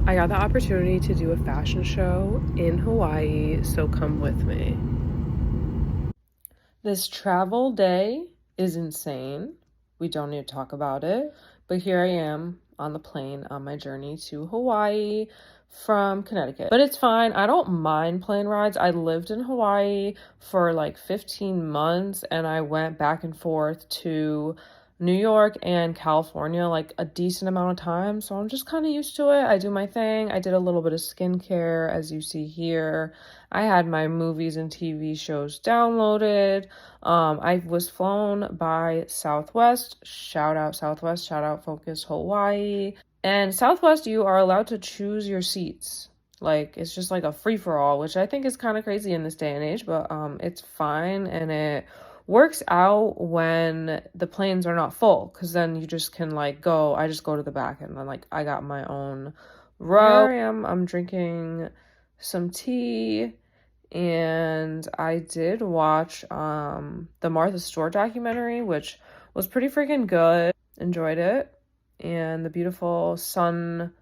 I got the opportunity to do a fashion show in Hawaii, so come with me. This travel day is insane. We don't need to talk about it, but here I am on the plane on my journey to Hawaii from Connecticut. But it's fine. I don't mind plane rides. I lived in Hawaii for like 15 months and I went back and forth to New York and California like a decent amount of time. So I'm just kind of used to it. I do my thing. I did a little bit of skincare, as you see here. I had my movies and TV shows downloaded. I was flown by Southwest. Shout out Southwest, shout out Focus Hawaii. And Southwest, you are allowed to choose your seats. Like, it's just like a free-for-all, which I think is kind of crazy in this day and age, but it's fine and it works out when the planes are not full, because then you just can like go, I just go to the back and then like I got my own row. Here I am, I'm drinking some tea. And I did watch the Martha Stewart documentary, which was pretty freaking good. Enjoyed it. And the beautiful sunrise,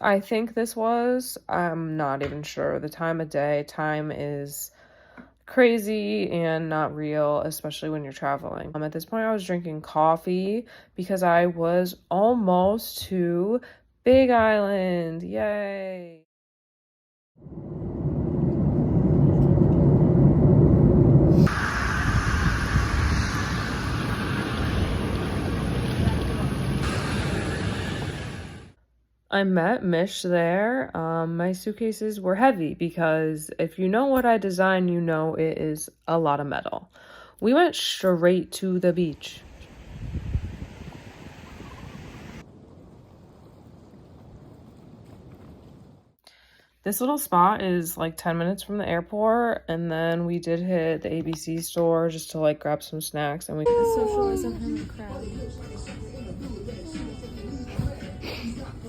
I think this was. I'm not even sure. The time of day, time is crazy and not real, especially when you're traveling. At this point, I was drinking coffee because I was almost to Big Island. Yay! I met Mish there. My suitcases were heavy because if you know what I design, you know it is a lot of metal. We went straight to the beach. This little spot is like 10 minutes from the airport, and then we did hit the ABC store just to like grab some snacks and we Socialism hermit crab.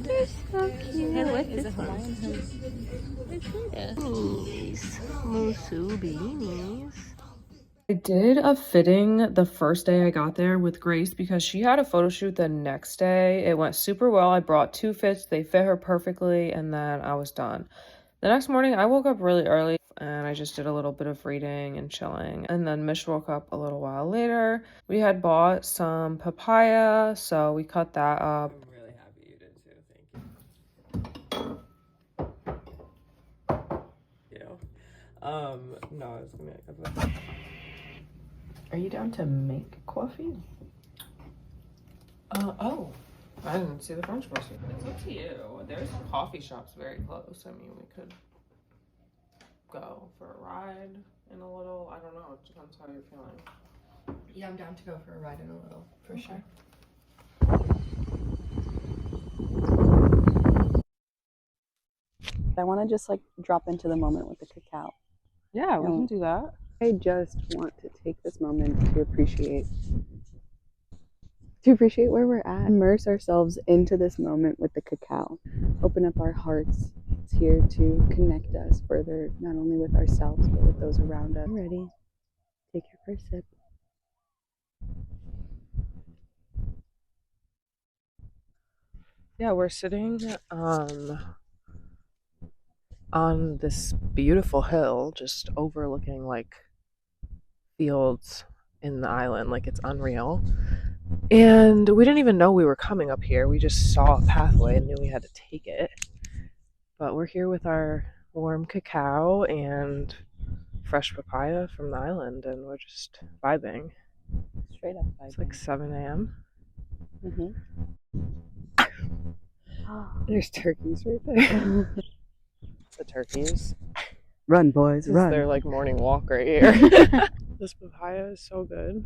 They're so cute. And what Is this a Hawaiian hermit? beanies? Musu beanies. I did a fitting the first day I got there with Grace because she had a photo shoot the next day. It went super well. I brought two fits. They fit her perfectly, and then I was done. The next morning, I woke up really early and I just did a little bit of reading and chilling. And then Mish woke up a little while later. We had bought some papaya, so we cut that up. I'm really happy you did too. Thank you. No, I was gonna make a. Are you down to make coffee? Oh. I didn't see the French press. It's up to you. There's coffee shops very close. I mean, we could go for a ride in a little. I don't know. It depends how you're feeling. Yeah, I'm down to go for a ride in a little, for sure. I want to just like drop into the moment with the cacao. Yeah, we can do that. I just want to take this moment to appreciate where we're at. Immerse ourselves into this moment with the cacao. Open up our hearts. It's here to connect us further, not only with ourselves, but with those around us. Ready? Take your first sip. Yeah, we're sitting on this beautiful hill just overlooking like fields in the island. Like, it's unreal. And we didn't even know we were coming up here. We just saw a pathway and knew we had to take it. But we're here with our warm cacao and fresh papaya from the island, and we're just vibing. Straight up vibing. It's like 7 a.m. There's turkeys right there. The turkeys. Run, boys, This run. is their like morning walk right here. This papaya is so good.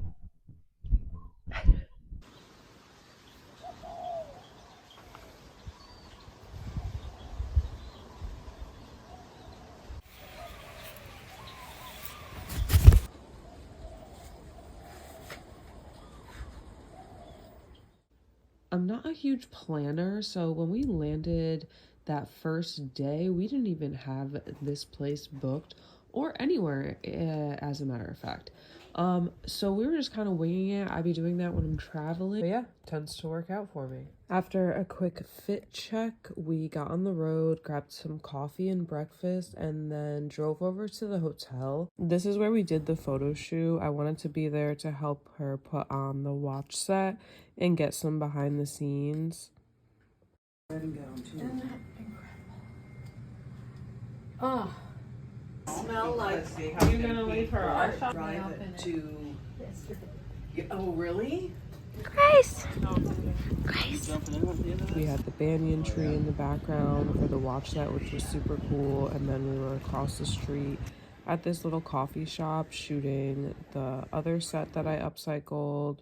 I'm not a huge planner, so when we landed that first day, we didn't even have this place booked or anywhere, as a matter of fact. So we were just kind of winging it. I be doing that when I'm traveling. But yeah, tends to work out for me. After a quick fit check, we got on the road, grabbed some coffee and breakfast, and then drove over to the hotel. This is where we did the photo shoot. I wanted to be there to help her put on the watch set and get some behind the scenes. Oh, smell like you're gonna leave her our shop. Drive it to. Oh, really? Grace! We had the banyan tree in the background for the watch set, which was super cool. And then we were across the street at this little coffee shop shooting the other set that I upcycled.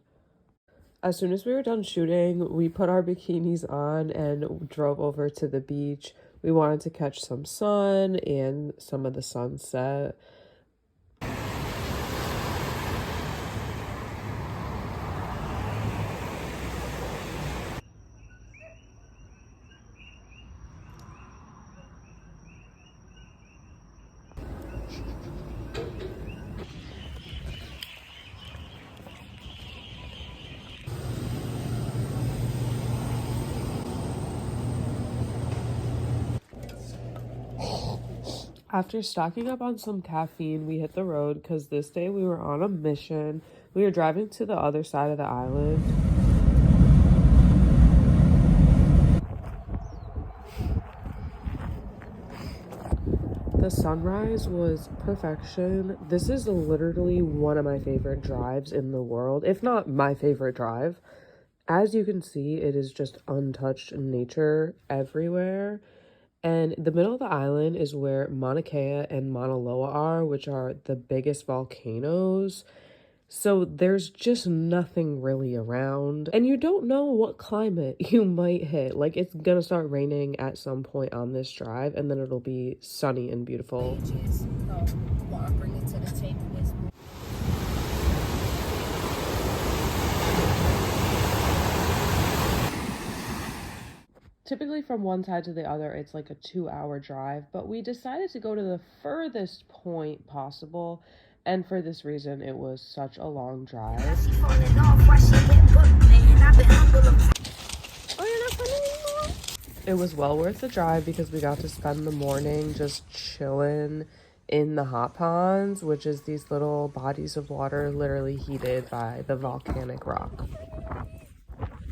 As soon as we were done shooting, we put our bikinis on and drove over to the beach. We wanted to catch some sun and some of the sunset. After stocking up on some caffeine, we hit the road because this day we were on a mission. We were driving to the other side of the island. The sunrise was perfection. This is literally one of my favorite drives in the world, if not my favorite drive. As you can see, it is just untouched nature everywhere. And the middle of the island is where Mauna Kea and Mauna Loa are, which are the biggest volcanoes. So there's just nothing really around. And you don't know what climate you might hit. Like, it's gonna start raining at some point on this drive, and then it'll be sunny and beautiful. Typically from one side to the other, it's like a 2-hour drive, but we decided to go to the furthest point possible, and for this reason, it was such a long drive. Oh, you're not funny anymore? It was well worth the drive because we got to spend the morning just chilling in the hot ponds, which is these little bodies of water literally heated by the volcanic rock.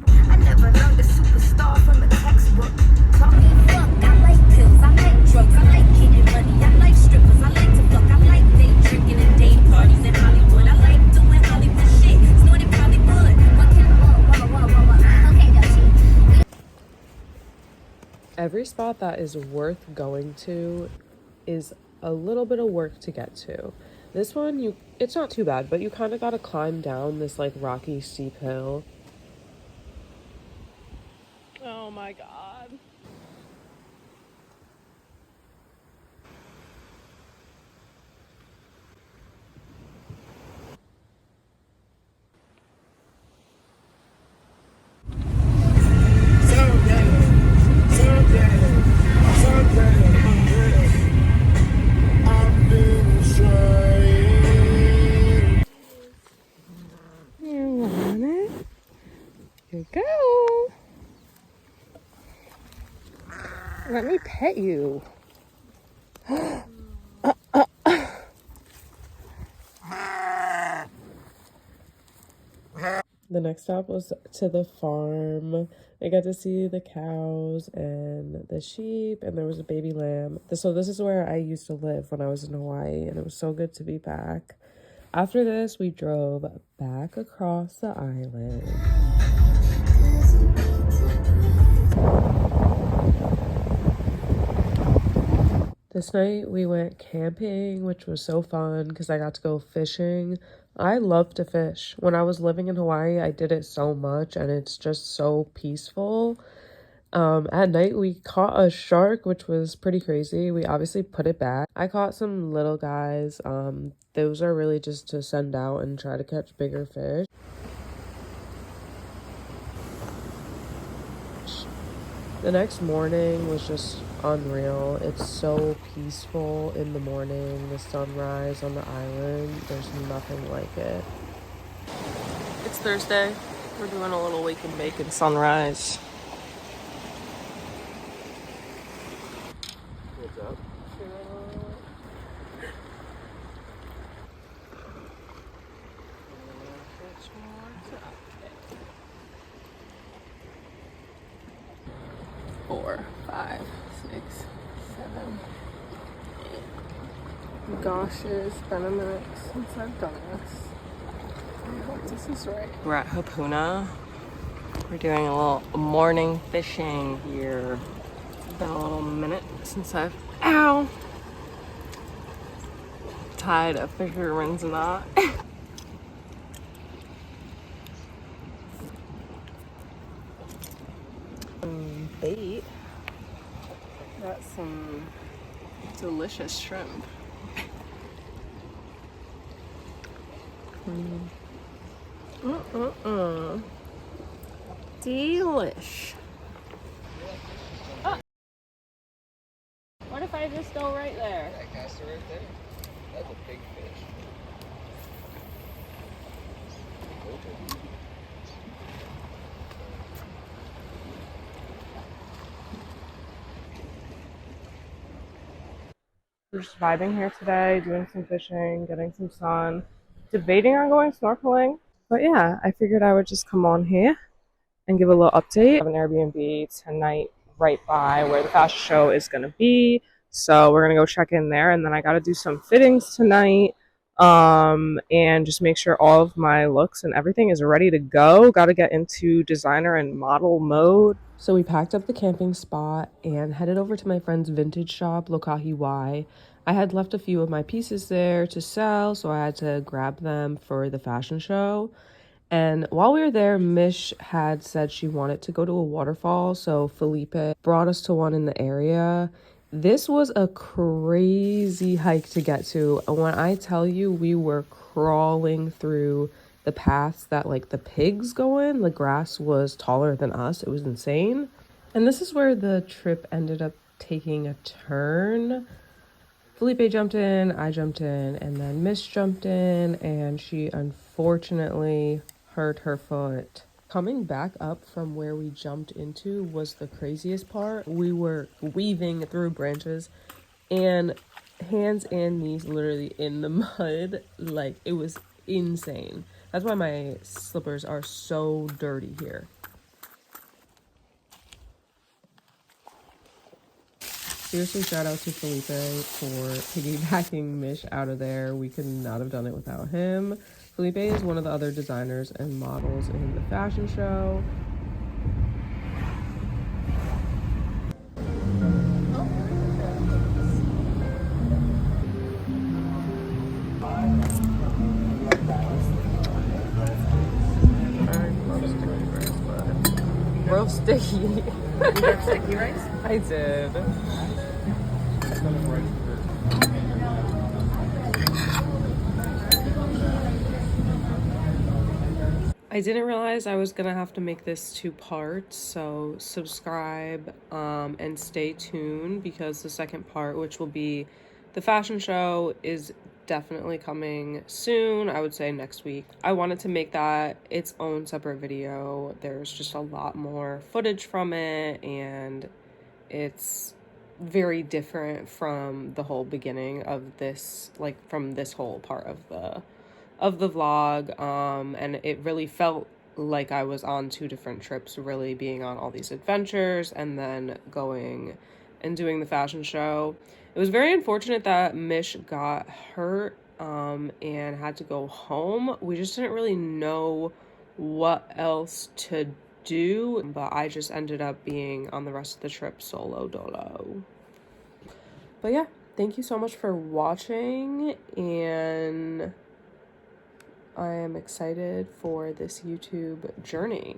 I never learned a superstar from a textbook. Talking fuck, I like pills, I like drugs, I like getting money, I like strippers, I like to fuck, I like day drinking and day parties in Hollywood. I like doing Hollywood shit, snorting Hollywood. What can okay, Every spot that is worth going to is a little bit of work to get to. This one, it's not too bad, but you kind of got to climb down this like rocky steep hill. Oh my god. You want it? Here you go. Let me pet you. The next stop was to the farm. I got to see the cows and the sheep, and there was a baby lamb. So this is where I used to live when I was in Hawaii, and it was so good to be back. After this, we drove back across the island. This night we went camping, which was so fun because I got to go fishing. I love to fish. When I was living in Hawaii, I did it so much and it's just so peaceful. At night we caught a shark, which was pretty crazy. We obviously put it back. I caught some little guys. Those are really just to send out and try to catch bigger fish. The next morning was just unreal. It's so peaceful in the morning. The sunrise on the island, there's nothing like it. It's Thursday. We're doing a little wake and bake and sunrise. What's up? 4, 5, 6, 7, 8. Gosh, it's been a minute since I've done this. I hope this is right. We're at Hapuna. We're doing a little morning fishing here. It's been a little minute since I've tied a fisherman's knot. Bait. Got some delicious shrimp. Delish. What if I just go right there? That caster right there? That's a big fish. We're just vibing here today, doing some fishing, getting some sun, debating on going snorkeling. But yeah, I figured I would just come on here and give a little update. I have an Airbnb tonight right by where the fashion show is going to be. So we're going to go check in there. And then I got to do some fittings tonight and just make sure all of my looks and everything is ready to go. Got to get into designer and model mode. So we packed up the camping spot and headed over to my friend's vintage shop, Lokahi Y. I had left a few of my pieces there to sell, so I had to grab them for the fashion show. And while we were there, Mish had said she wanted to go to a waterfall, so Felipe brought us to one in the area. This was a crazy hike to get to. When I tell you, we were crawling through the paths that like the pigs go in. The grass was taller than us. It was insane. And this is where the trip ended up taking a turn. Felipe jumped in, I jumped in, and then Miss jumped in, and she unfortunately hurt her foot. Coming back up from where we jumped into was the craziest part. We were weaving through branches and hands and knees literally in the mud. Like, it was insane. That's why my slippers are so dirty here. Seriously, shout out to Felipe for piggybacking Mish out of there. We could not have done it without him. Felipe is one of the other designers and models in the fashion show. I love sticky rice, but real sticky. You got sticky rice? I did. I didn't realize I was gonna have to make this 2 parts, so subscribe and stay tuned because the second part, which will be the fashion show, is definitely coming soon. I would say next week. I wanted to make that its own separate video. There's just a lot more footage from it, and it's very different from the whole beginning of this, like from this whole part of the vlog, and it really felt like I was on 2 different trips, really being on all these adventures and then going and doing the fashion show. It was very unfortunate that Mish got hurt and had to go home. We just didn't really know what else to do, but I just ended up being on the rest of the trip solo dolo. But yeah, thank you so much for watching, and I am excited for this YouTube journey.